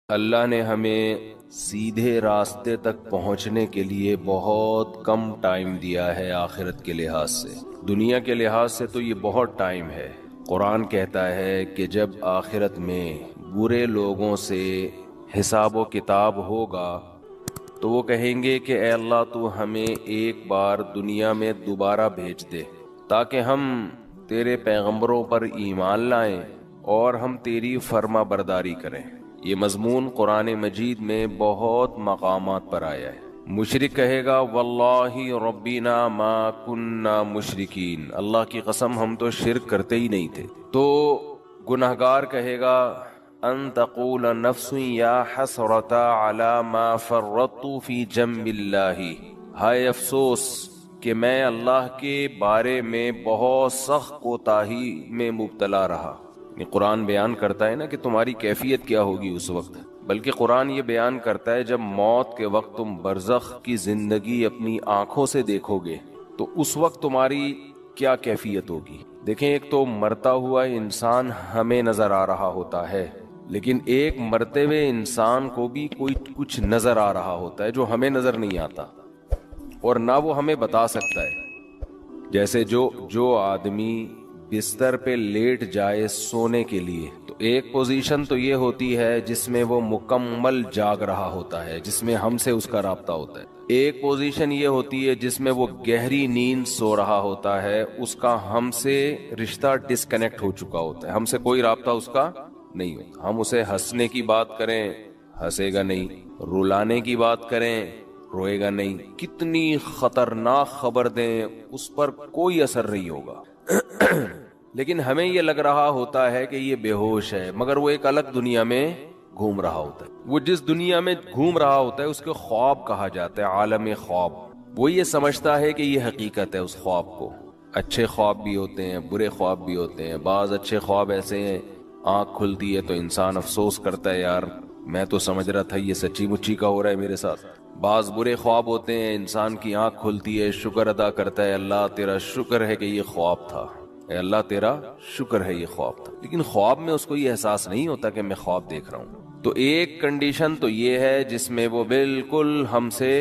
اللہ نے ہمیں سیدھے راستے تک پہنچنے کے لیے بہت کم ٹائم دیا ہے آخرت کے لحاظ سے۔ دنیا کے لحاظ سے تو یہ بہت ٹائم ہے۔ قرآن کہتا ہے کہ جب آخرت میں برے لوگوں سے حساب و کتاب ہوگا تو وہ کہیں گے کہ اے اللہ تو ہمیں ایک بار دنیا میں دوبارہ بھیج دے تاکہ ہم تیرے پیغمبروں پر ایمان لائیں اور ہم تیری فرما برداری کریں۔ یہ مضمون قرآن مجید میں بہت مقامات پر آیا ہے۔ مشرک کہے گا واللہ ربنا ما کننا مشرکین، اللہ کی قسم ہم تو شرک کرتے ہی نہیں تھے۔ تو گناہگار کہے گا ان تقول نفس یا حسرۃ علی ما فرطت فی جنب اللہ، ہائے افسوس کہ میں اللہ کے بارے میں بہت سخت کوتاہی میں مبتلا رہا۔ یہ قرآن بیان کرتا ہے نا کہ تمہاری کیفیت کیا ہوگی اس وقت، بلکہ قرآن یہ بیان کرتا ہے جب موت کے وقت تم برزخ کی زندگی اپنی آنکھوں سے دیکھو گے تو اس وقت تمہاری کیا کیفیت ہوگی۔ دیکھیں، ایک تو مرتا ہوا انسان ہمیں نظر آ رہا ہوتا ہے، لیکن ایک مرتے ہوئے انسان کو بھی کوئی کچھ نظر آ رہا ہوتا ہے جو ہمیں نظر نہیں آتا اور نہ وہ ہمیں بتا سکتا ہے۔ جیسے جو آدمی بستر پہ لیٹ جائے سونے کے لیے تو ایک پوزیشن تو یہ ہوتی ہے جس میں وہ مکمل جاگ رہا ہوتا ہے، جس میں ہم سے اس کا رابطہ ہوتا ہے۔ ایک پوزیشن یہ ہوتی ہے جس میں وہ گہری نیند سو رہا ہوتا ہے، اس کا ہم سے رشتہ ڈسکنیکٹ ہو چکا ہوتا ہے، ہم سے کوئی رابطہ اس کا نہیں ہوتا۔ ہم اسے ہنسنے کی بات کریں ہنسے گا نہیں، رلانے کی بات کریں روئے گا نہیں، کتنی خطرناک خبر دیں اس پر کوئی اثر نہیں ہوگا۔ لیکن ہمیں یہ لگ رہا ہوتا ہے کہ یہ بے ہوش ہے، مگر وہ ایک الگ دنیا میں گھوم رہا ہوتا ہے۔ وہ جس دنیا میں گھوم رہا ہوتا ہے اس کے خواب کہا جاتا ہے، عالم خواب۔ وہ یہ سمجھتا ہے کہ یہ حقیقت ہے اس خواب کو۔ اچھے خواب بھی ہوتے ہیں، برے خواب بھی ہوتے ہیں۔ بعض اچھے خواب ایسے ہیں آنکھ کھلتی ہے تو انسان افسوس کرتا ہے یار میں تو سمجھ رہا تھا یہ سچی مچی کا ہو رہا ہے میرے ساتھ۔ بعض برے خواب ہوتے ہیں انسان کی آنکھ کھلتی ہے، شکر ادا کرتا ہے اللہ تیرا شکر ہے کہ یہ خواب تھا، اے اللہ تیرا شکر ہے یہ خواب تھا۔ لیکن خواب میں اس کو یہ احساس نہیں ہوتا کہ میں خواب دیکھ رہا ہوں۔ تو ایک کنڈیشن تو یہ ہے جس میں وہ بالکل ہم سے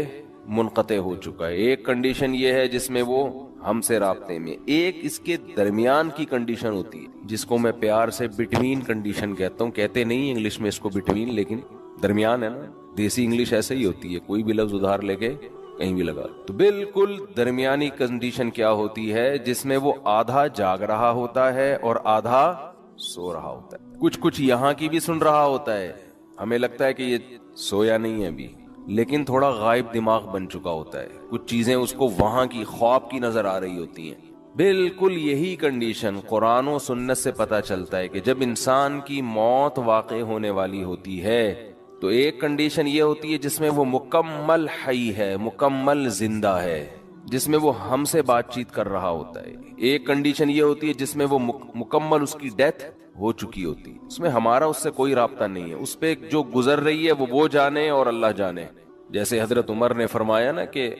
منقطع ہو چکا ہے، ایک کنڈیشن یہ ہے جس میں وہ ہم سے رابطے میں، ایک اس کے درمیان کی کنڈیشن ہوتی ہے جس کو میں پیار سے بٹوین کنڈیشن کہتا ہوں۔ کہتے نہیں انگلش میں اس کو بٹوین، لیکن درمیان ہے نا، دیسی انگلش ایسے ہی ہوتی ہے، کوئی بھی لفظ ادھار لے کے کہیں بھی لگا۔ تو بالکل درمیانی کنڈیشن کیا ہوتی ہے جس میں وہ آدھا جاگ رہا ہوتا ہے اور آدھا سو رہا ہوتا ہے۔ کچھ یہاں کی بھی سن رہا ہوتا ہے، ہمیں لگتا ہے کہ یہ سویا نہیں ہے ابھی، لیکن تھوڑا غائب دماغ بن چکا ہوتا ہے، کچھ چیزیں اس کو وہاں کی خواب کی نظر آ رہی ہوتی ہیں۔ بالکل یہی کنڈیشن قرآن و سنت سے پتہ چلتا ہے کہ جب انسان کی موت واقع ہونے والی ہوتی ہے تو ایک کنڈیشن یہ ہوتی ہے جس میں وہ مکمل حی ہے، مکمل زندہ ہے، جس میں وہ ہم سے بات چیت کر رہا ہوتا ہے۔ ایک کنڈیشن یہ ہوتی ہے جس میں وہ مکمل اس کی ڈیتھ ہو چکی ہوتی ہے، اس میں ہمارا اس سے کوئی رابطہ نہیں ہے، اس پہ جو گزر رہی ہے وہ جانے اور اللہ جانے۔ جیسے حضرت عمر نے فرمایا نا کہ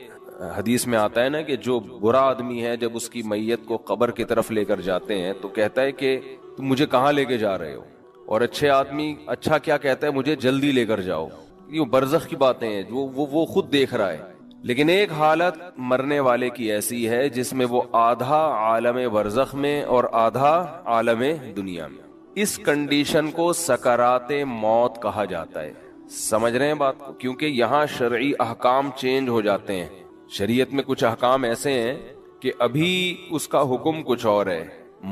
حدیث میں آتا ہے نا کہ جو برا آدمی ہے جب اس کی میت کو قبر کی طرف لے کر جاتے ہیں تو کہتا ہے کہ تم مجھے کہاں لے کے جا رہے ہو، اور اچھے آدمی اچھا کیا کہتا ہے، مجھے جلدی لے کر جاؤ۔ یہ برزخ کی باتیں ہیں جو وہ خود دیکھ رہا ہے۔ لیکن ایک حالت مرنے والے کی ایسی ہے جس میں وہ آدھا عالم برزخ میں اور آدھا عالم دنیا میں۔ اس کنڈیشن کو سکرات موت کہا جاتا ہے۔ سمجھ رہے ہیں بات کو؟ کیونکہ یہاں شرعی احکام چینج ہو جاتے ہیں۔ شریعت میں کچھ احکام ایسے ہیں کہ ابھی اس کا حکم کچھ اور ہے،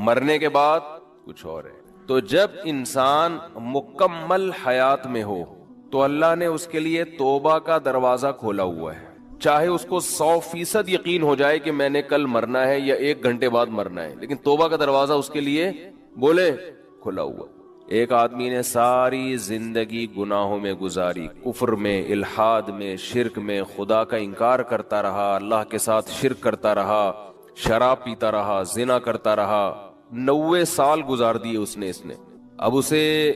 مرنے کے بعد کچھ اور ہے۔ تو جب انسان مکمل حیات میں ہو تو اللہ نے اس کے لیے توبہ کا دروازہ کھولا ہوا ہے، چاہے اس کو 100% یقین ہو جائے کہ میں نے کل مرنا ہے یا 1 گھنٹے بعد مرنا ہے، لیکن توبہ کا دروازہ اس کے لیے بولے کھلا ہوا۔ ایک آدمی نے ساری زندگی گناہوں میں گزاری، کفر میں، الحاد میں، شرک میں، خدا کا انکار کرتا رہا، اللہ کے ساتھ شرک کرتا رہا، شراب پیتا رہا، زنا کرتا رہا، 90 سال گزار دیے اس نے۔ اب اسے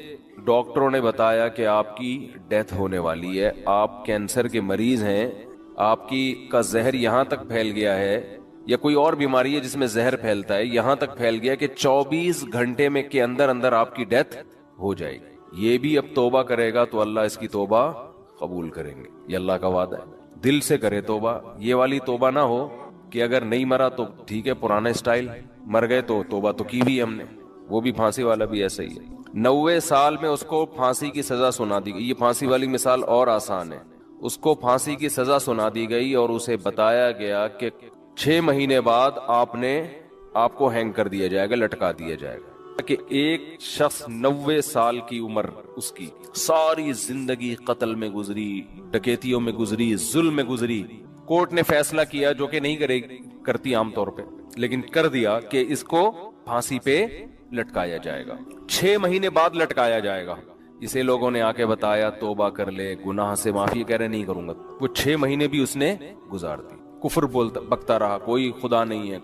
ڈاکٹروں نے بتایا کہ آپ کی ڈیتھ ہونے والی ہے، آپ کینسر کے مریض ہیں، آپ کا زہر یہاں تک پھیل گیا ہے، یا کوئی اور بیماری ہے جس میں زہر پھیلتا ہے، یہاں تک پھیل گیا کہ 24 گھنٹے میں کے اندر آپ کی ڈیتھ ہو جائے گی۔ یہ بھی اب توبہ کرے گا تو اللہ اس کی توبہ قبول کریں گے، یہ اللہ کا وعدہ ہے۔ دل سے کرے توبہ، یہ والی توبہ نہ ہو کہ اگر نہیں مرا تو ٹھیک ہے پرانا اسٹائل، مر گئے تو توبہ تو کی بھی ہم نے۔ وہ بھی پھانسی والا بھی ایسا ہی ہے، 90 سال میں اس کو پھانسی کی سزا سنا دی گئی۔ یہ پھانسی والی مثال اور آسان ہے، اس کو پھانسی کی سزا سنا دی گئی اور اسے بتایا گیا کہ 6 مہینے بعد آپ کو ہینگ کر دیا جائے گا، لٹکا دیا جائے گا۔ کہ ایک شخص 90 سال کی عمر، اس کی ساری زندگی قتل میں گزری، ڈکیتیوں میں گزری، ظلم میں گزری، کورٹ نے فیصلہ کیا جو کہ نہیں کرتی عام طور پہ، لیکن کر دیا کہ اس کو پھانسی پہ لٹکایا جائے گا، 6 مہینے بعد لٹکایا جائے گا۔ اسے لوگوں نے آ کے بتایا توبہ کر لے، گناہ سے معافی، کہہ رہے نہیں کروں گا۔ وہ 6 مہینے بھی اس نے گزار دی، کفر بکتا رہا، کوئی خدا نہیں ہے،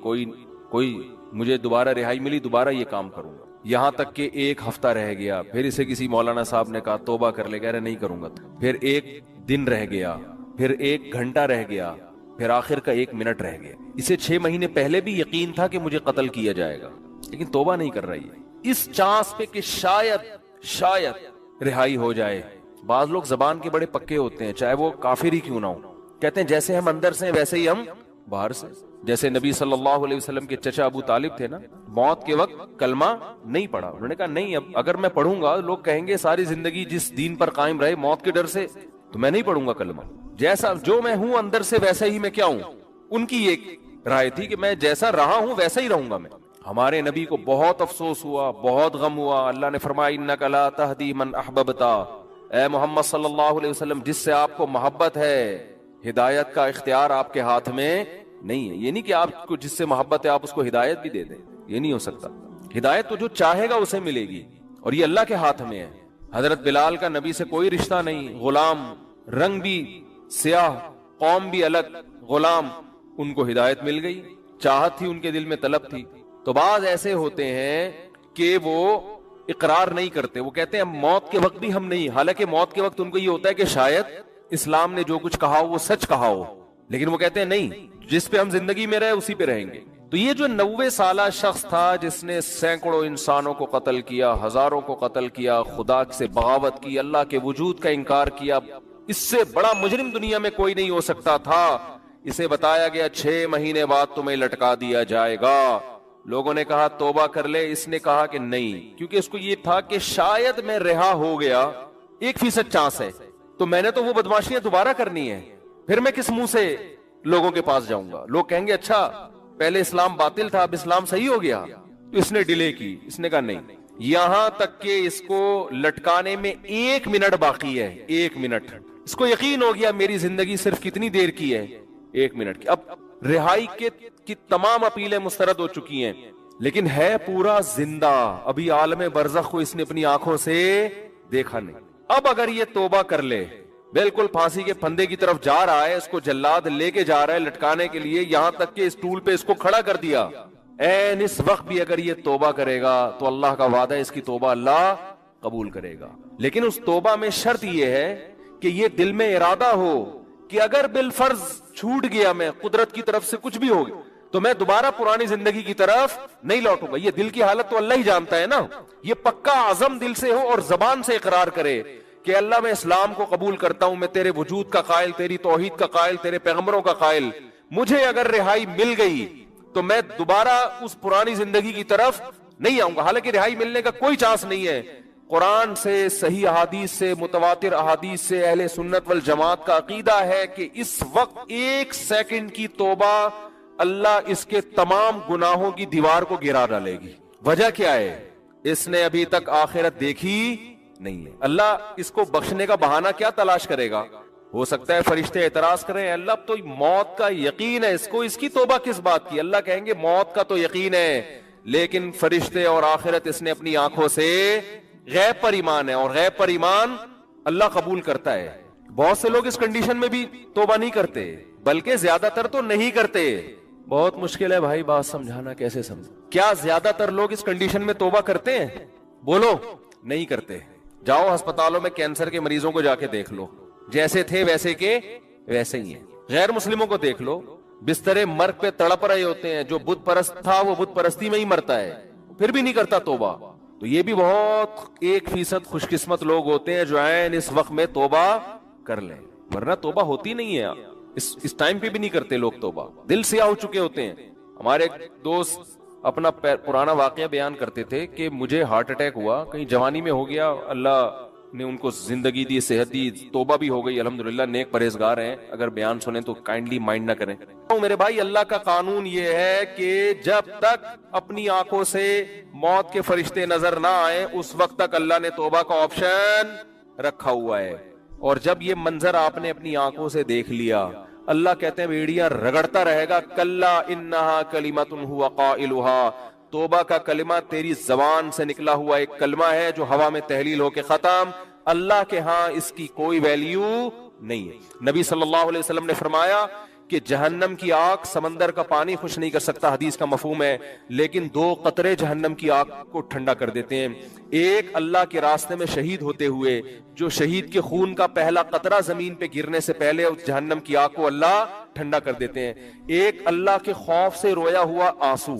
کوئی مجھے دوبارہ رہائی ملی دوبارہ یہ کام کروں گا، یہاں تک کہ 1 ہفتہ رہ گیا، پھر اسے کسی مولانا صاحب نے کہا توبہ کر لے، کہہ رہے نہیں کروں گا، پھر 1 دن رہ گیا، پھر 1 گھنٹہ رہ گیا، پھر آخر کا 1 منٹ رہ گیا۔ اسے 6 مہینے پہلے بھی یقین تھا کہ مجھے قتل کیا جائے گا، لیکن توبہ نہیں کر رہی ہے، اس چانس پہ کہ شاید رہائی ہو جائے۔ بعض لوگ زبان کے بڑے پکے ہوتے ہیں، چاہے وہ کافر ہی کیوں نہ ہو، کہتے ہیں جیسے ہم اندر سے ہیں ویسے ہی ہم باہر سے۔ جیسے نبی صلی اللہ علیہ وسلم کے چچا ابو طالب تھے نا، موت کے وقت کلمہ نہیں پڑھا، انہوں نے کہا نہیں، اب اگر میں پڑھوں گا لوگ کہیں گے ساری زندگی جس دین پر قائم رہے موت کے ڈر سے، تو میں نہیں پڑھوں گا کلمہ، جیسا جو میں ہوں اندر سے ویسا ہی میں کیا ہوں۔ ان کی ایک رائے تھی کہ میں جیسا رہا ہوں ویسا ہی رہوں گا میں۔ ہمارے نبی کو بہت افسوس ہوا، بہت غم ہوا، اللہ نے فرمایا انک لا تہدی من احببت، اے محمد صلی اللہ علیہ وسلم جس سے آپ کو محبت ہے، ہدایت کا اختیار آپ کے ہاتھ میں نہیں ہے۔ یہ نہیں کہ آپ کو جس سے محبت ہے آپ اس کو ہدایت بھی دے دیں، یہ نہیں ہو سکتا۔ ہدایت تو جو چاہے گا اسے ملے گی، اور یہ اللہ کے ہاتھ میں ہے۔ حضرت بلال کا نبی سے کوئی رشتہ نہیں، غلام، رنگ بھی سیاہ، قوم بھی الگ، غلام، ان کو ہدایت مل گئی، چاہت تھی ان کے دل میں، طلب تھی۔ تو بعض ایسے ہوتے ہیں کہ وہ اقرار نہیں کرتے، وہ کہتے ہیں موت کے وقت بھی ہم نہیں، حالانکہ موت کے وقت ان کو یہ ہوتا ہے کہ شاید اسلام نے جو کچھ کہا ہو وہ سچ کہا ہو، لیکن وہ کہتے ہیں نہیں، جس پہ ہم زندگی میں رہے اسی پہ رہیں گے۔ تو یہ جو 90 سالہ شخص تھا جس نے سینکڑوں انسانوں کو قتل کیا، ہزاروں کو قتل کیا، خدا سے بغاوت کی، اللہ کے وجود کا انکار کیا، اس سے بڑا مجرم دنیا میں کوئی نہیں ہو سکتا تھا۔ اسے بتایا گیا 6 مہینے بعد تمہیں لٹکا دیا جائے گا۔ لوگوں نے کہا توبہ کر لے، اس نے کہا کہ نہیں، کیونکہ اس کو یہ تھا کہ شاید میں رہا ہو گیا، 1% چانس ہے، تو میں نے تو وہ بدماشیاں دوبارہ کرنی ہے، پھر میں کس منہ سے لوگوں کے پاس جاؤں گا؟ لوگ کہیں گے اچھا پہلے اسلام باطل تھا اب اسلام صحیح ہو گیا، تو اس نے ڈیلے کی، اس نے کہا نہیں، یہاں تک کہ اس کو لٹکانے میں 1 منٹ باقی ہے، 1 منٹ، اس کو یقین ہو گیا میری زندگی صرف کتنی دیر کی ہے، 1 منٹ کی۔ اب رہائی کی تمام اپیلیں مسترد ہو چکی ہیں، لیکن ہے پورا زندہ، ابھی عالم برزخ کو اس نے اپنی آنکھوں سے دیکھا نہیں۔ اب اگر یہ توبہ کر لے، بالکل پھانسی کے پھندے کی طرف جا رہا ہے، اس کو جلاد لے کے جا رہا ہے لٹکانے کے لیے، یہاں تک کہ اس ٹول پہ اس کو کھڑا کر دیا، این اس وقت بھی اگر یہ توبہ کرے گا تو اللہ کا وعدہ ہے اس کی توبہ اللہ قبول کرے گا۔ لیکن اس توبہ میں شرط یہ ہے کہ یہ دل میں ارادہ ہو کہ اگر بالفرض چھوٹ گیا، میں قدرت کی طرف سے کچھ بھی ہو گیا، تو میں دوبارہ پرانی زندگی کی طرف نہیں لوٹوں گا۔ یہ دل کی حالت تو اللہ ہی جانتا ہے نا، یہ پکا عزم دل سے ہو اور زبان سے اقرار کرے کہ اللہ میں اسلام کو قبول کرتا ہوں، میں تیرے وجود کا قائل، تیری توحید کا قائل، تیرے پیغمبروں کا قائل، مجھے اگر رہائی مل گئی تو میں دوبارہ اس پرانی زندگی کی طرف نہیں آؤں گا۔ حالانکہ رہائی ملنے کا کوئی چانس نہیں ہے، قرآن سے، صحیح احادیث سے، متواتر احادیث سے اہل سنت والجماعت کا عقیدہ ہے کہ اس وقت 1 سیکنڈ کی توبہ اللہ اس کے تمام گناہوں کی دیوار کو گرا ڈالے گی۔ وجہ کیا ہے؟ اس نے ابھی تک آخرت دیکھی نہیں ہے۔ اللہ اس کو بخشنے کا بہانہ کیا تلاش کرے گا؟ ہو سکتا ہے فرشتے اعتراض کریں، اللہ اب تو موت کا یقین ہے اس کو، اس کی توبہ کس بات کی؟ اللہ کہیں گے موت کا تو یقین ہے، لیکن فرشتے اور آخرت اس نے اپنی آنکھوں سے، غیب پر ایمان ہے، اور غیب پر ایمان اللہ قبول کرتا ہے۔ بہت سے لوگ اس کنڈیشن میں بھی توبہ نہیں کرتے، بلکہ زیادہ تر تو نہیں کرتے۔ بہت مشکل ہے بھائی بات سمجھانا، کیسے سمجھ؟ کیا زیادہ تر لوگ اس کنڈیشن میں توبہ کرتے ہیں؟ بولو، نہیں کرتے۔ جاؤ ہسپتالوں میں کینسر کے مریضوں کو جا کے دیکھ لو، جیسے تھے ویسے کے ویسے ہی ہیں۔ غیر مسلموں کو دیکھ لو، بسترے مرگ پہ تڑپ رہے ہوتے ہیں، جو بت پرست تھا وہ بت پرستی میں ہی مرتا ہے، پھر بھی نہیں کرتا توبہ۔ تو یہ بھی بہت 1% خوش قسمت لوگ ہوتے ہیں جو عین اس وقت میں توبہ کر لیں، ورنہ توبہ ہوتی نہیں ہے، اس ٹائم پہ بھی نہیں کرتے لوگ توبہ، دل سیاہ ہو چکے ہوتے ہیں۔ ہمارے ایک دوست اپنا پرانا واقعہ بیان کرتے تھے کہ مجھے ہارٹ اٹیک ہوا، کہیں جوانی میں ہو گیا، اللہ نے ان کو زندگی دی، صحت دی، توبہ بھی ہو گئی الحمدللہ، نیک پرہیزگار ہیں، اگر بیان سنیں تو کائنڈلی مائنڈ نہ کریں۔ میرے بھائی، اللہ کا قانون یہ ہے کہ جب تک اپنی آنکھوں سے موت کے فرشتے نظر نہ آئیں اس وقت تک اللہ نے توبہ کا آپشن رکھا ہوا ہے، اور جب یہ منظر آپ نے اپنی آنکھوں سے دیکھ لیا، اللہ کہتے ہیں بیڑیاں رگڑتا رہے گا، کلا انہا کلمۃ ہوا قائلھا، توبہ کا کلمہ تیری زبان سے نکلا ہوا ایک کلمہ ہے جو ہوا میں تحلیل ہو کے ختم، اللہ کے ہاں اس کی کوئی ویلیو نہیں ہے۔ نبی صلی اللہ علیہ وسلم نے فرمایا کہ جہنم کی آگ سمندر کا پانی خوش نہیں کر سکتا، حدیث کا مفہوم ہے، لیکن 2 قطرے جہنم کی آگ کو ٹھنڈا کر دیتے ہیں۔ ایک اللہ کے راستے میں شہید ہوتے ہوئے جو شہید کے خون کا پہلا قطرہ زمین پہ گرنے سے پہلے اس جہنم کی آگ کو اللہ ٹھنڈا کر دیتے ہیں۔ ایک اللہ کے خوف سے رویا ہوا آنسو،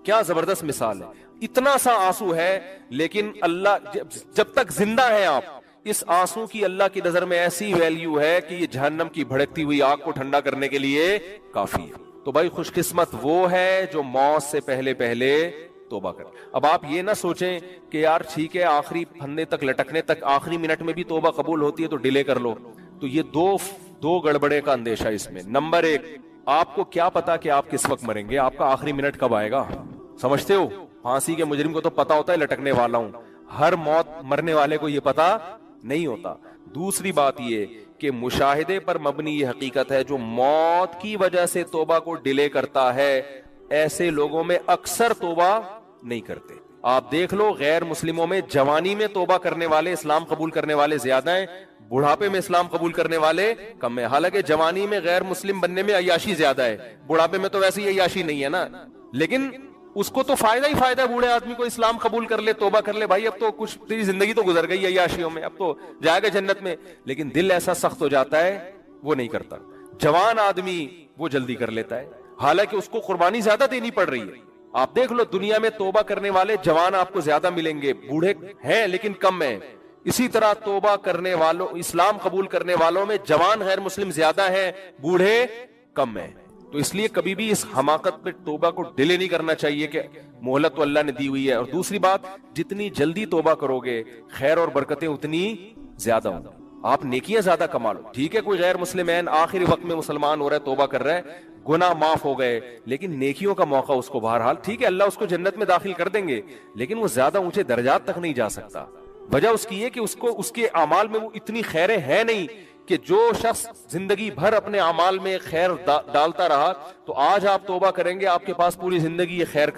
کیا زبردست مثال ہے، اتنا سا آنسو ہے لیکن اللہ جب تک زندہ ہیں آپ، اس آنسو کی اللہ کی نظر میں ایسی ویلیو ہے کہ یہ جہنم کی بھڑکتی ہوئی آگ کو ٹھنڈا کرنے کے لیے کافی ہے۔ تو بھائی خوش قسمت وہ ہے جو موت سے پہلے پہلے توبہ کر۔ اب آپ یہ نہ سوچیں کہ یار ٹھیک ہے آخری پھندے تک لٹکنے تک آخری منٹ میں بھی توبہ قبول ہوتی ہے تو ڈیلے کر لو، تو یہ دو گڑبڑے کا اندیشہ اس میں۔ نمبر 1، آپ کو کیا پتا کہ آپ کس وقت مریں گے، آپ کا آخری منٹ کب آئے گا؟ سمجھتے ہو؟ پھانسی کے مجرم کو تو پتا ہوتا ہے لٹکنے والا ہوں، ہر موت مرنے والے کو یہ پتا نہیں ہوتا۔ دوسری بات یہ کہ مشاہدے پر مبنی یہ حقیقت ہے، جو موت کی وجہ سے توبہ کو ڈیلے کرتا ہے ایسے لوگوں میں اکثر توبہ نہیں کرتے۔ آپ دیکھ لو غیر مسلموں میں جوانی میں توبہ کرنے والے، اسلام قبول کرنے والے زیادہ ہیں، بڑھاپے میں اسلام قبول کرنے والے کم ہیں۔ حالانکہ جوانی میں غیر مسلم بننے میں عیاشی زیادہ ہے، بڑھاپے میں تو ویسے ہی عیاشی نہیں ہے نا، لیکن اس کو تو فائدہ ہی فائدہ ہے، بوڑھے آدمی کو اسلام قبول کر لے، توبہ کر لے، بھائی اب تو کچھ تیری زندگی تو گزر گئی عیاشیوں میں، اب تو جائے گا جنت میں، لیکن دل ایسا سخت ہو جاتا ہے وہ نہیں کرتا۔ جوان آدمی وہ جلدی کر لیتا ہے، حالانکہ اس کو قربانی زیادہ دینی پڑ رہی ہے۔ آپ دیکھ لو دنیا میں توبہ کرنے والے جوان آپ کو زیادہ ملیں گے، بوڑھے ہیں لیکن کم ہیں۔ اسی طرح توبہ کرنے والوں، اسلام قبول کرنے والوں میں جوان غیر مسلم زیادہ ہیں، بوڑھے کم ہیں۔ تو اس لیے کبھی بھی اس حماقت پہ توبہ کو ڈیلے نہیں کرنا چاہیے کہ مہلت تو اللہ نے دی ہوئی ہے۔ اور دوسری بات، جتنی جلدی توبہ کرو گے خیر اور برکتیں اتنی زیادہ ہوں، آپ نیکیاں زیادہ کما لو۔ ٹھیک ہے کوئی غیر مسلمین آخری وقت میں مسلمان ہو رہا ہے، توبہ کر رہا ہے، گناہ معاف ہو گئے، لیکن نیکیوں کا موقع اس کو بہرحال، ٹھیک ہے اللہ اس کو جنت میں داخل کر دیں گے، لیکن وہ زیادہ اونچے درجات تک نہیں جا سکتا۔ وجہ اس کی یہ کہ اس کے اعمال میں وہ اتنی خیریں ہیں نہیں کہ جو شخص زندگی بھر اپنے اعمال میں خیر ڈالتا رہا، تو آج آپ توبہ کریں گے، آپ کے پاس پوری زندگی یہ خیر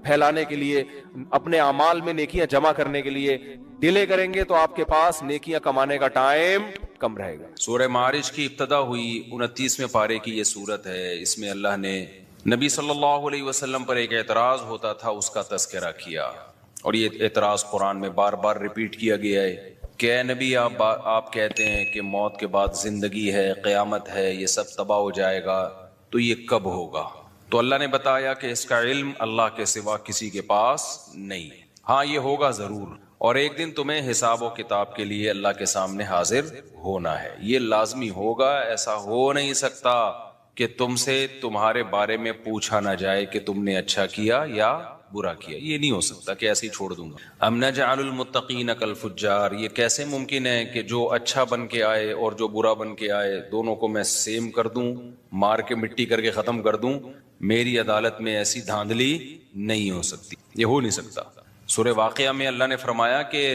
پھیلانے کے لیے، اپنے اعمال میں نیکیاں جمع کرنے کے لیے ڈیلے کریں گے تو آپ کے پاس نیکیاں کمانے کا ٹائم کم رہے گا۔ سورہ معارج کی ابتدا ہوئی 29ویں پارے کی یہ سورت ہے۔ اس میں اللہ نے نبی صلی اللہ علیہ وسلم پر ایک اعتراض ہوتا تھا اس کا تذکرہ کیا، اور یہ اعتراض قرآن میں بار بار ریپیٹ کیا گیا ہے کہ اے نبی آپ کہتے ہیں کہ موت کے بعد زندگی ہے، قیامت ہے، یہ سب تباہ ہو جائے گا، تو یہ کب ہوگا؟ تو اللہ نے بتایا کہ اس کا علم اللہ کے سوا کسی کے پاس نہیں، ہاں یہ ہوگا ضرور، اور ایک دن تمہیں حساب و کتاب کے لیے اللہ کے سامنے حاضر ہونا ہے، یہ لازمی ہوگا۔ ایسا ہو نہیں سکتا کہ تم سے تمہارے بارے میں پوچھا نہ جائے کہ تم نے اچھا کیا یا برا کیا، یہ نہیں ہو سکتا کہ ایسے ہی چھوڑ دوں گا۔ ام نجعل المتقین کالفجار، یہ کیسے ممکن ہے کہ جو اچھا بن کے آئے اور جو برا بن کے آئے دونوں کو میں سیم کر دوں، مار کے مٹی کر کے ختم کر دوں؟ میری عدالت میں ایسی دھاندلی نہیں ہو سکتی، یہ ہو نہیں سکتا۔ سورہ واقعہ میں اللہ نے فرمایا کہ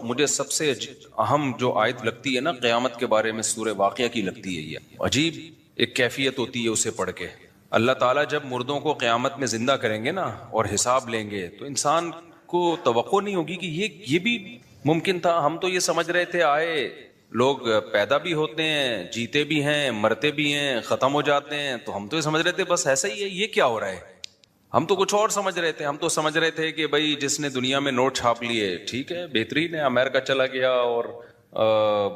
مجھے سب سے اہم جو آیت لگتی ہے نا قیامت کے بارے میں سورہ واقعہ کی لگتی ہے، یہ عجیب ایک کیفیت ہوتی ہے اسے پڑھ کے۔ اللہ تعالیٰ جب مردوں کو قیامت میں زندہ کریں گے نا اور حساب لیں گے تو انسان کو توقع نہیں ہوگی کہ یہ بھی ممکن تھا۔ ہم تو یہ سمجھ رہے تھے آئے لوگ پیدا بھی ہوتے ہیں، جیتے بھی ہیں، مرتے بھی ہیں، ختم ہو جاتے ہیں، تو ہم تو یہ سمجھ رہے تھے بس ایسا ہی ہے، یہ کیا ہو رہا ہے؟ ہم تو کچھ اور سمجھ رہے تھے، ہم تو سمجھ رہے تھے کہ بھائی جس نے دنیا میں نوٹ چھاپ لیے ٹھیک ہے بہترین ہے، امریکہ چلا گیا اور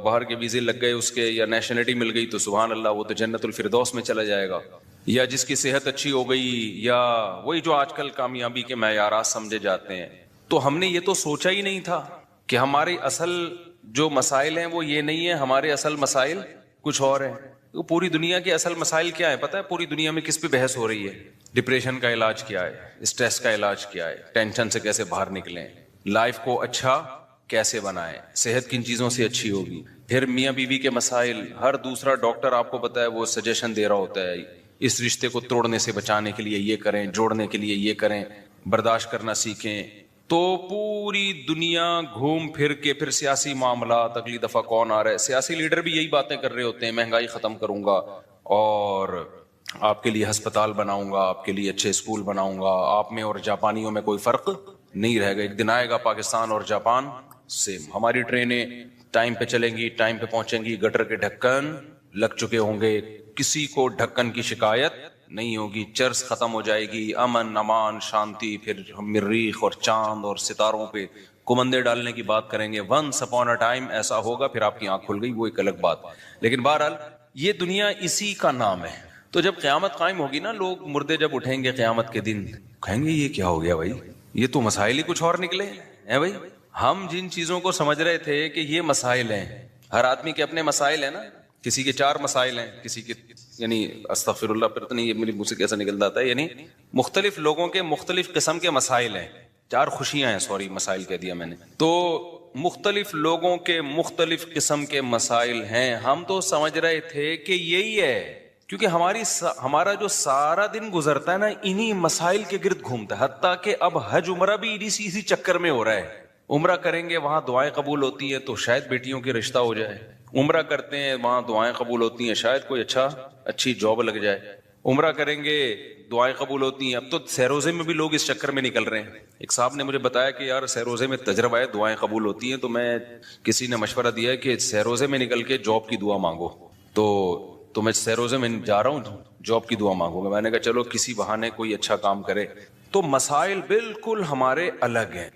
باہر کے ویزے لگ گئے اس کے، یا نیشنلٹی مل گئی تو سبحان اللہ وہ تو جنت الفردوس میں چلا جائے گا، یا جس کی صحت اچھی ہو گئی، یا وہی جو آج کل کامیابی کے معیارات سمجھے جاتے ہیں، تو ہم نے یہ تو سوچا ہی نہیں تھا کہ ہمارے اصل جو مسائل ہیں وہ یہ نہیں ہے، ہمارے اصل مسائل کچھ اور ہیں. تو پوری دنیا کے اصل مسائل کیا ہے پتہ ہے؟ پوری دنیا میں کس پہ بحث ہو رہی ہے؟ ڈپریشن کا علاج کیا ہے، اسٹریس کا علاج کیا ہے، ٹینشن سے کیسے باہر نکلیں، لائف کو اچھا کیسے بنائیں، صحت کن چیزوں سے اچھی ہوگی. پھر میاں بیوی کے مسائل، ہر دوسرا ڈاکٹر آپ کو پتہ ہے وہ سجیشن دے رہا ہوتا ہے، اس رشتے کو توڑنے سے بچانے کے لیے یہ کریں، جوڑنے کے لیے یہ کریں، برداشت کرنا سیکھیں. تو پوری دنیا گھوم پھر کے پھر سیاسی معاملات، اگلی دفعہ کون آ رہا ہے، سیاسی لیڈر بھی یہی باتیں کر رہے ہوتے ہیں، مہنگائی ختم کروں گا اور آپ کے لیے ہسپتال بناؤں گا، آپ کے لیے اچھے اسکول بناؤں گا، آپ میں اور جاپانیوں میں کوئی فرق نہیں رہے گا. ایک دن آئے گا پاکستان اور جاپان سیم، ہماری ٹرینیں ٹائم پہ چلیں گی، ٹائم پہ پہنچیں گی، گٹر کے ڈھکن لگ چکے ہوں گے، کسی کو ڈھکن کی شکایت نہیں ہوگی، چرس ختم ہو جائے گی، امن امان شانتی. پھر ہم مریخ اور چاند اور ستاروں پہ کمندے ڈالنے کی بات کریں گے. ونس اپون اے ٹائم ایسا ہوگا، پھر آپ کی آنکھ کھل گئی، وہ ایک الگ بات. لیکن بہرحال یہ دنیا اسی کا نام ہے. تو جب قیامت قائم ہوگی نا، لوگ مردے جب اٹھیں گے قیامت کے دن، کہیں گے یہ کیا ہو گیا بھائی، یہ تو مسائل ہی کچھ اور نکلے ہیں بھائی. ہم جن چیزوں کو سمجھ رہے تھے کہ یہ مسائل ہیں، ہر آدمی کے اپنے مسائل ہیں نا، کسی کے 4 مسائل ہیں، کسی کے یعنی استغفر اللہ، پھر تو نہیں یہ میری منہ سے کیسا نکل جاتا ہے، یعنی مختلف لوگوں کے مختلف قسم کے مسائل ہیں. 4 خوشیاں ہیں، سوری مسائل کہہ دیا میں نے. تو مختلف لوگوں کے مختلف قسم کے مسائل ہیں. ہم تو سمجھ رہے تھے کہ یہی ہے، کیونکہ ہمارا جو سارا دن گزرتا ہے نا انہی مسائل کے گرد گھومتا ہے. حتیٰ کہ اب حج عمرہ بھی اسی چکر میں ہو رہا ہے. عمرہ کریں گے وہاں دعائیں قبول ہوتی ہیں تو شاید بیٹیوں کے رشتہ ہو جائے. عمرہ کرتے ہیں وہاں دعائیں قبول ہوتی ہیں، شاید کوئی اچھی جاب لگ جائے. عمرہ کریں گے دعائیں قبول ہوتی ہیں. اب تو سہروزے میں بھی لوگ اس چکر میں نکل رہے ہیں. ایک صاحب نے مجھے بتایا کہ یار سہروزے میں تجربہ ہے، دعائیں قبول ہوتی ہیں. تو میں کسی نے مشورہ دیا ہے کہ سہروزے میں نکل کے جاب کی دعا مانگو. تو میں سہروزے میں جا رہا ہوں، جاب کی دعا مانگوں گا. میں نے کہا چلو کسی بہانے کوئی اچھا کام کرے. تو مسائل بالکل ہمارے الگ ہیں.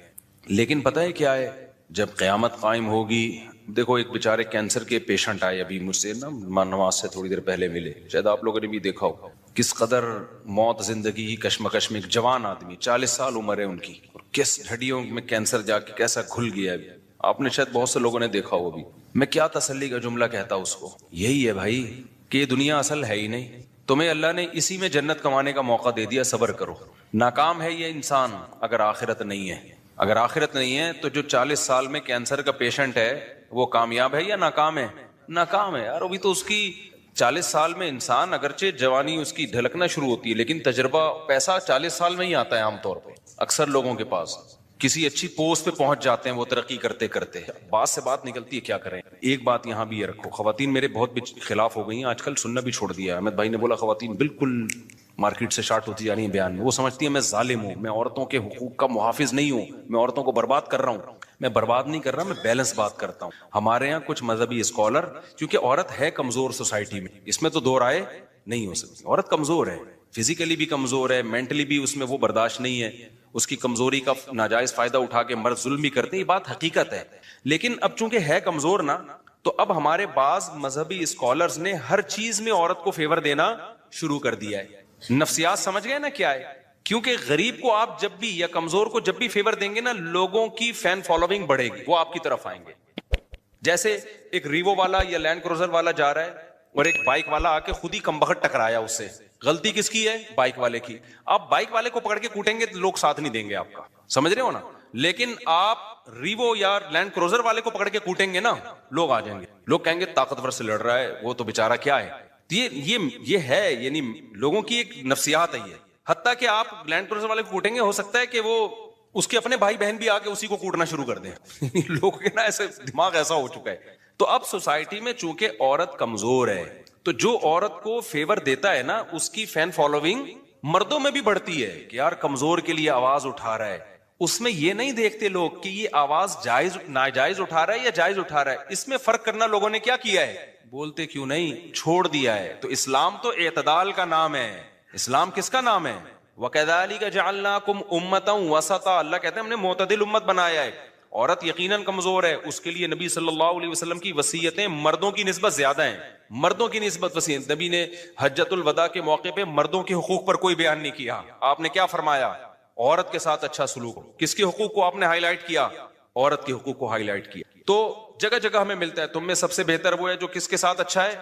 لیکن پتہ ہے کیا ہے، جب قیامت قائم ہوگی، دیکھو ایک بیچارے کینسر کے پیشنٹ آئے ابھی مجھ سے نا، نماز سے تھوڑی دیر پہلے ملے، شاید آپ لوگوں نے بھی دیکھا ہو کس قدر موت زندگی کی کشمکش میں. ایک جوان آدمی، 40 سال عمر ہے ان کی، اور کس ہڈیوں میں کینسر جا کے کیسا گھل گیا ہے. آپ نے شاید بہت سے لوگوں نے دیکھا ہو. بھی میں کیا تسلی کا جملہ کہتا اس کو، یہی ہے بھائی کہ یہ دنیا اصل ہے ہی نہیں. تمہیں اللہ نے اسی میں جنت کمانے کا موقع دے دیا، صبر کرو. ناکام ہے یہ انسان اگر آخرت نہیں ہے. اگر آخرت نہیں ہے تو جو 40 سال میں کینسر کا پیشنٹ ہے وہ کامیاب ہے یا ناکام ہے؟ ناکام ہے یار. ابھی تو اس کی 40 سال میں انسان اگرچہ جوانی اس کی ڈھلکنا شروع ہوتی ہے، لیکن تجربہ پیسہ 40 سال میں ہی آتا ہے عام طور پہ اکثر لوگوں کے پاس. کسی اچھی پوسٹ پہ پہنچ جاتے ہیں وہ ترقی کرتے کرتے. بات سے بات نکلتی ہے، کیا کریں. ایک بات یہاں بھی یہ رکھو، خواتین میرے بہت خلاف ہو گئی ہیں آج کل، سننا بھی چھوڑ دیا ہے. احمد بھائی نے بولا خواتین بالکل مارکیٹ سے شارٹ ہوتی جا رہی ہیں بیان میں. وہ سمجھتی ہیں میں ظالم ہوں، میں عورتوں کے حقوق کا محافظ نہیں ہوں، میں عورتوں کو برباد کر رہا ہوں. میں برباد نہیں کر رہا، میں بیلنس بات کرتا ہوں. ہمارے یہاں کچھ مذہبی اسکالر، کیونکہ عورت ہے کمزور سوسائٹی میں، اس میں تو دو رائے نہیں ہو سکتی. عورت کمزور ہے، فزیکلی بھی کمزور ہے، مینٹلی بھی اس میں وہ برداشت نہیں ہے. اس کی کمزوری کا ناجائز فائدہ اٹھا کے مرد ظلم بھی کرتے ہیں، یہ بات حقیقت ہے. لیکن اب چونکہ ہے کمزور نا، تو اب ہمارے بعض مذہبی اسکالرز نے ہر چیز میں عورت کو فیور دینا شروع کر دیا ہے. نفسیات سمجھ گئے نا کیا ہے؟ کیونکہ غریب کو آپ جب بھی یا کمزور کو جب بھی فیور دیں گے نا، لوگوں کی فین فالوئنگ بڑھے گی، وہ آپ کی طرف آئیں گے. جیسے ایک ریوو والا یا لینڈ کروزر والا جا رہا ہے اور ایک بائک والا آ کے خود ہی کمبخت ٹکرایا اس سے، غلطی کس کی ہے؟ بائک والے کی. آپ بائک والے کو پکڑ کے کوٹیں گے تو لوگ ساتھ نہیں دیں گے آپ کا، سمجھ رہے ہو نا. لیکن آپ ریوو یا لینڈ کروزر والے کو پکڑ کے کوٹیں گے نا، لوگ آ جائیں گے. لوگ کہیں گے طاقتور سے لڑ رہا ہے، وہ تو بیچارہ کیا ہے. یہ ہے، یعنی لوگوں کی ایک نفسیات ہے یہ. حتیٰ کہ آپ لینڈ کروزر والے کو کوٹیں گے، ہو سکتا ہے کہ وہ اس کے اپنے بھائی بہن بھی آ کے اسی کو کوٹنا شروع کر دیں. لوگوں کے نا ایسے دماغ ایسا ہو چکا ہے. تو اب سوسائٹی میں چونکہ عورت کمزور ہے، تو جو عورت کو فیور دیتا ہے نا، اس کی فین فالوئنگ مردوں میں بھی بڑھتی ہے کہ یار کمزور کے لیے آواز اٹھا رہا ہے. اس میں یہ نہیں دیکھتے لوگ کہ یہ آواز جائز ناجائز اٹھا رہا ہے یا جائز اٹھا رہا ہے. اس میں فرق کرنا لوگوں نے کیا کیا ہے؟ بولتے کیوں نہیں، چھوڑ دیا ہے. تو اسلام تو اعتدال کا نام ہے. اسلام کس کا نام ہے؟ وَكَذَلِكَ جَعَلْنَاكُمْ أُمَّةً وَسَطًا. اللہ کہتے ہیں ہم نے معتدل امت بنایا ہے. عورت یقیناً کمزور ہے، اس کے لیے نبی صلی اللہ علیہ وسلم کی وصیتیں مردوں کی نسبت زیادہ ہیں. مردوں کی نسبت وصیت، نبی نے حجۃ الوداع کے موقع پہ مردوں کے حقوق پر کوئی بیان نہیں کیا. آپ نے کیا فرمایا؟ عورت کے ساتھ اچھا سلوک ہو. کس کے حقوق کو آپ نے ہائی لائٹ کیا؟ عورت کے حقوق کو ہائی لائٹ کیا. تو جگہ جگہ ہمیں ملتا ہے تم میں سب سے بہتر وہ ہے جو کس کے ساتھ اچھا ہے؟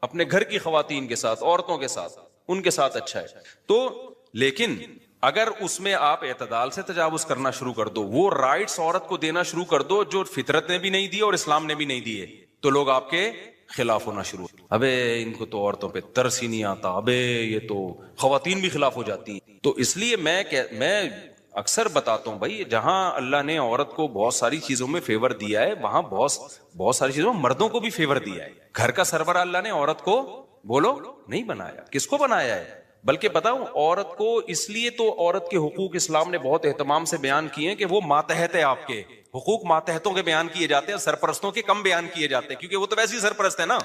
اپنے گھر کی خواتین کے ساتھ، عورتوں کے ساتھ، ان کے ساتھ اچھا ہے. تو لیکن اگر اس میں آپ اعتدال سے تجاوز کرنا شروع کر دو، وہ رائٹس عورت کو دینا شروع کر دو جو فطرت نے بھی نہیں دیے اور اسلام نے بھی نہیں دیے، تو لوگ آپ کے خلاف ہونا شروع. ابے ان کو تو عورتوں پہ ترس ہی نہیں آتا، ابے یہ تو خواتین بھی خلاف ہو جاتی ہیں. تو اس لیے میں اکثر بتاتا ہوں بھائی، جہاں اللہ نے عورت کو بہت ساری چیزوں میں فیور دیا ہے، وہاں بہت ساری چیزوں میں مردوں کو بھی فیور دیا ہے. گھر کا سربراہ اللہ نے عورت کو بولو نہیں بنایا. کس کو بنایا ہے؟ بلکہ بتاؤں، عورت کو اس لیے تو عورت کے حقوق اسلام نے بہت اہتمام سے بیان کیے ہیں کہ وہ ماتحت ہے. آپ کے حقوق ماتحتوں کے بیان کیے جاتے ہیں، سرپرستوں کے کم بیان کیے جاتے ہیں، کیونکہ وہ تو ویسے ہی سرپرست ہے نا.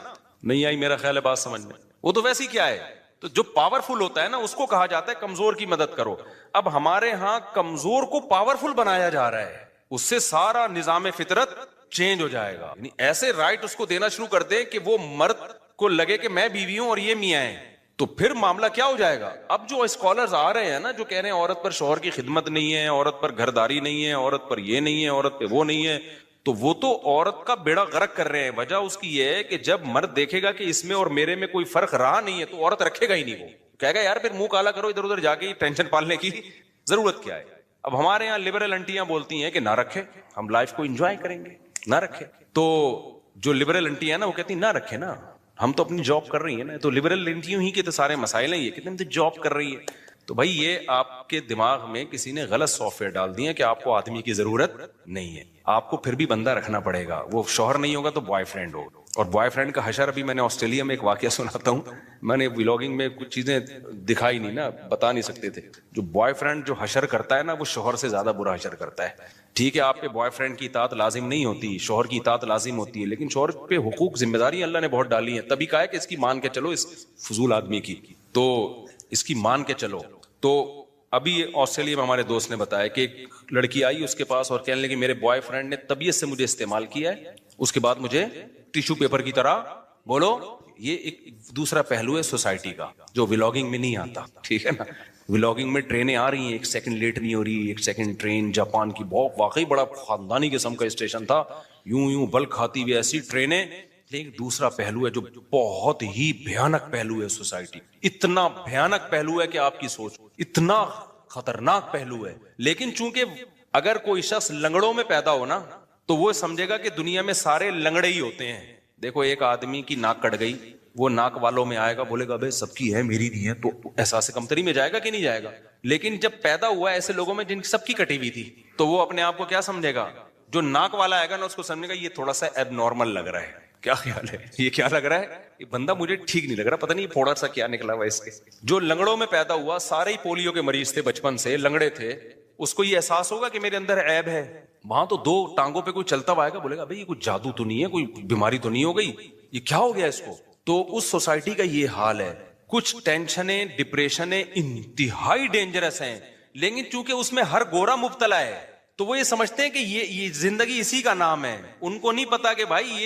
نہیں آئی میرا خیال ہے بات سمجھ میں؟ وہ تو ویسے ہی کیا ہے، تو جو پاورفل ہوتا ہے نا اس کو کہا جاتا ہے کمزور کی مدد کرو. اب ہمارے ہاں کمزور کو پاورفل بنایا جا رہا ہے، اس سے سارا نظام فطرت چینج ہو جائے گا. یعنی ایسے رائٹ اس کو دینا شروع کر دیں کہ وہ مرد کو لگے کہ میں بیوی ہوں اور یہ میاں ہیں، تو پھر معاملہ کیا ہو جائے گا. اب جو اسکالرز آ رہے ہیں نا جو کہہ رہے ہیں عورت پر شوہر کی خدمت نہیں ہے، عورت پر گھرداری نہیں ہے، عورت پر یہ نہیں ہے، عورت پہ وہ نہیں ہے، تو وہ تو عورت کا بیڑا غرق کر رہے ہیں. وجہ اس کی یہ ہے کہ جب مرد دیکھے گا کہ اس میں اور میرے میں کوئی فرق رہا نہیں ہے تو عورت رکھے گا ہی نہیں. وہ کہے گا یار پھر منہ کالا کرو، ادھر ادھر جا کے ٹینشن پالنے کی ضرورت کیا ہے. اب ہمارے یہاں لبرل انٹیاں بولتی ہیں کہ نہ رکھے، ہم لائف کو انجوائے کریں گے، نہ رکھے. تو جو لبرل انٹی ہے نا وہ کہتی ہیں نہ رکھے نا، ہم تو اپنی جاب کر رہی ہیں نا. تو لبرل انٹیوں ہی کے تو سارے مسائل ہیں، یہ کتنے ہم تو جاب کر رہی ہے. تو بھائی یہ آپ کے دماغ میں کسی نے غلط سافٹ ویئر ڈال دیا کہ آپ کو آدمی کی ضرورت نہیں ہے. آپ کو پھر بھی بندہ رکھنا پڑے گا. وہ شوہر نہیں ہوگا تو بوائے فرینڈ ہوگا. اور بوائے فرینڈ کا حشر، ابھی میں نے آسٹریلیا میں ایک واقعہ سناتا ہوں. میں نے ولاگنگ میں کچھ چیزیں دکھائی نہیں نا، بتا نہیں سکتے تھے. جو بوائے فرینڈ جو حشر کرتا ہے نا وہ شوہر سے زیادہ برا حشر کرتا ہے. ٹھیک ہے آپ کے بوائے فرینڈ کی اطاعت لازم نہیں ہوتی، شوہر کی اطاعت لازم ہوتی ہے، لیکن شوہر پہ حقوق ذمہ داری اللہ نے بہت ڈالی ہیں. تبھی کہا ہے کہ اس کی مان کے چلو، اس فضول آدمی کی تو اس کی مان کے چلو. تو ابھی آسٹریلیا میں ہمارے دوست نے بتایا کہ ایک لڑکی آئی اس کے پاس اور کہنے لگی میرے بوائے فرینڈ نے طبیعت سے مجھے استعمال کیا ہے، اس کے بعد مجھے ٹیشو پیپر کی طرح بولو. یہ ایک دوسرا پہلو ہے سوسائٹی کا جو ولاگنگ میں نہیں آتا. ٹھیک ہے نا، ولاگنگ میں ٹرینیں آ رہی ہیں، ایک سیکنڈ لیٹ نہیں ہو رہی. ایک سیکنڈ ٹرین جاپان کی بہت واقعی بڑا خاندانی قسم کا اسٹیشن تھا، یوں بل کھاتی ہوئی ایسی ٹرینیں. لیکن دوسرا پہلو ہے جو بہت ہی بھیانک پہلو ہے سوسائٹی. اتنا بھیانک پہلو ہے کہ آپ کی سوچ، اتنا خطرناک پہلو ہے. لیکن چونکہ اگر کوئی شخص لنگڑوں میں پیدا ہو نا تو وہ سمجھے گا کہ دنیا میں سارے لنگڑے ہی ہوتے ہیں. دیکھو ایک آدمی کی ناک کٹ گئی، وہ ناک والوں میں آئے گا، بولے گا بھائی سب کی ہے میری نہیں ہے، تو احساس کمتری میں جائے گا کہ نہیں جائے گا. لیکن جب پیدا ہوا ایسے لوگوں میں جن کی سب کی کٹی ہوئی تھی تو وہ اپنے آپ کو کیا سمجھے گا؟ جو ناک والا آئے گا نا اس کو سمجھے گا یہ تھوڑا سا ایب نارمل لگ رہا ہے. کیا خیال ہے یہ کیا لگ رہا ہے؟ یہ بندہ مجھے ٹھیک نہیں لگ رہا، پتہ نہیں تھوڑا سا کیا نکلا ہوا اس کے. جو لنگڑوں میں پیدا ہوا سارے ہی پولیو کے مریض تھے، بچپن سے لنگڑے تھے، اس کو یہ احساس ہوگا کہ میرے اندر عیب ہے. وہاں تو دو ٹانگوں پہ کوئی چلتا ہوا آئے گا، بولے گا بھائی یہ کوئی جادو تو نہیں ہے، کوئی بیماری تو نہیں ہو گئی، یہ کیا ہو گیا اس کو. تو اس سوسائٹی کا یہ حال ہے. کچھ ٹینشنیں ڈپریشنیں انتہائی ڈینجرس ہیں، لیکن چونکہ اس میں ہر گورا مبتلا ہے تو وہ یہ سمجھتے ہیں کہ یہ زندگی اسی کا نام ہے. ان کو نہیں پتا کہ بھائی یہ